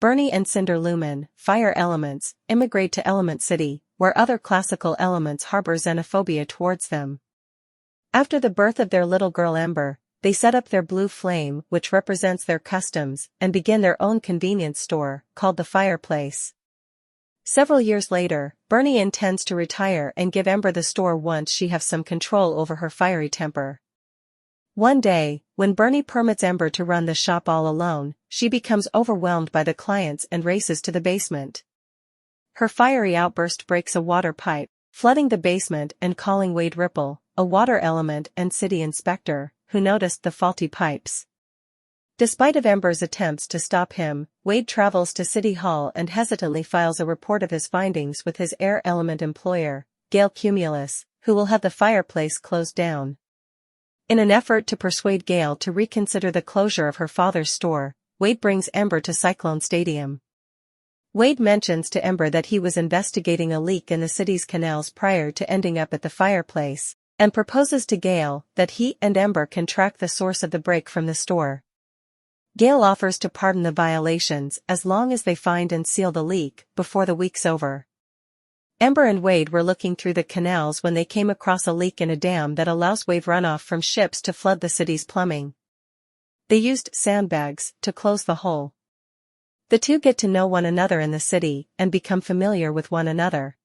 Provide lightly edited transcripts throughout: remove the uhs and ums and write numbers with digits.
Bernie and Cinder Lumen, fire elements, immigrate to Element City, where other classical elements harbor xenophobia towards them. After the birth of their little girl Ember, they set up their blue flame, which represents their customs, and begin their own convenience store, called the Fireplace. Several years later, Bernie intends to retire and give Ember the store once she has some control over her fiery temper. One day, when Bernie permits Ember to run the shop all alone, she becomes overwhelmed by the clients and races to the basement. Her fiery outburst breaks a water pipe, flooding the basement and calling Wade Ripple, a water element and city inspector, who noticed the faulty pipes. Despite of Ember's attempts to stop him, Wade travels to City Hall and hesitantly files a report of his findings with his air element employer, Gale Cumulus, who will have the fireplace closed down. In an effort to persuade Gale to reconsider the closure of her father's store, Wade brings Ember to Cyclone Stadium. Wade mentions to Ember that he was investigating a leak in the city's canals prior to ending up at the fireplace, and proposes to Gale that he and Ember can track the source of the break from the store. Gale offers to pardon the violations as long as they find and seal the leak before the week's over. Ember and Wade were looking through the canals when they came across a leak in a dam that allows wave runoff from ships to flood the city's plumbing. They used sandbags to close the hole. The two get to know one another in the city and become familiar with one another.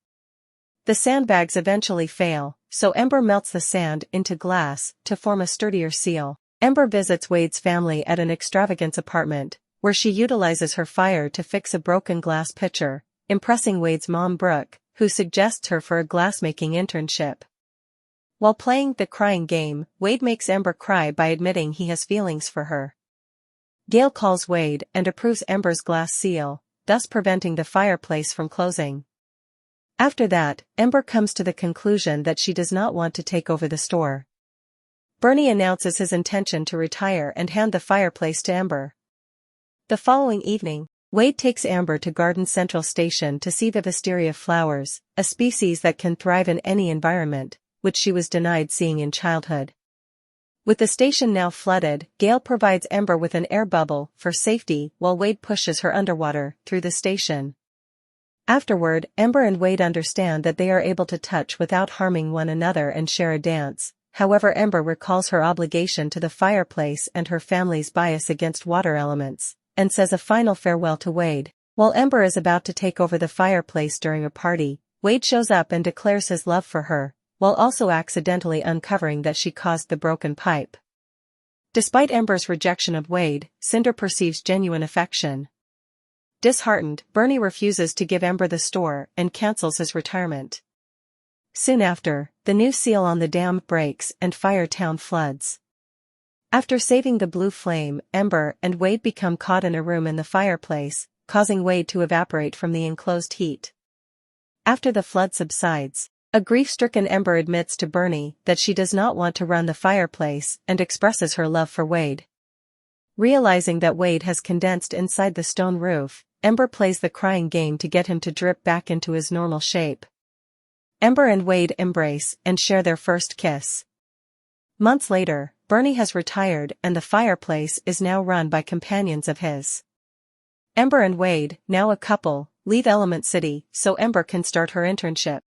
The sandbags eventually fail, so Ember melts the sand into glass to form a sturdier seal. Ember visits Wade's family at an extravagance apartment, where she utilizes her fire to fix a broken glass pitcher, impressing Wade's mom Brooke, who suggests her for a glassmaking internship. While playing the crying game, Wade makes Ember cry by admitting he has feelings for her. Gale calls Wade and approves Ember's glass seal, thus preventing the fireplace from closing. After that, Ember comes to the conclusion that she does not want to take over the store. Bernie announces his intention to retire and hand the fireplace to Ember. The following evening, Wade takes Ember to Garden Central Station to see the wisteria flowers, a species that can thrive in any environment, which she was denied seeing in childhood. With the station now flooded, Gale provides Ember with an air bubble for safety while Wade pushes her underwater through the station. Afterward, Ember and Wade understand that they are able to touch without harming one another and share a dance. However, Ember recalls her obligation to the fireplace and her family's bias against water elements, and says a final farewell to Wade. While Ember is about to take over the fireplace during a party, Wade shows up and declares his love for her, while also accidentally uncovering that she caused the broken pipe. Despite Ember's rejection of Wade, Cinder perceives genuine affection. Disheartened, Bernie refuses to give Ember the store and cancels his retirement. Soon after, the new seal on the dam breaks and Firetown floods. After saving the blue flame, Ember and Wade become caught in a room in the fireplace, causing Wade to evaporate from the enclosed heat. After the flood subsides, a grief-stricken Ember admits to Bernie that she does not want to run the fireplace and expresses her love for Wade. Realizing that Wade has condensed inside the stone roof, Ember plays the crying game to get him to drip back into his normal shape. Ember and Wade embrace and share their first kiss. Months later, Bernie has retired and the fireplace is now run by companions of his. Ember and Wade, now a couple, leave Element City so Ember can start her internship.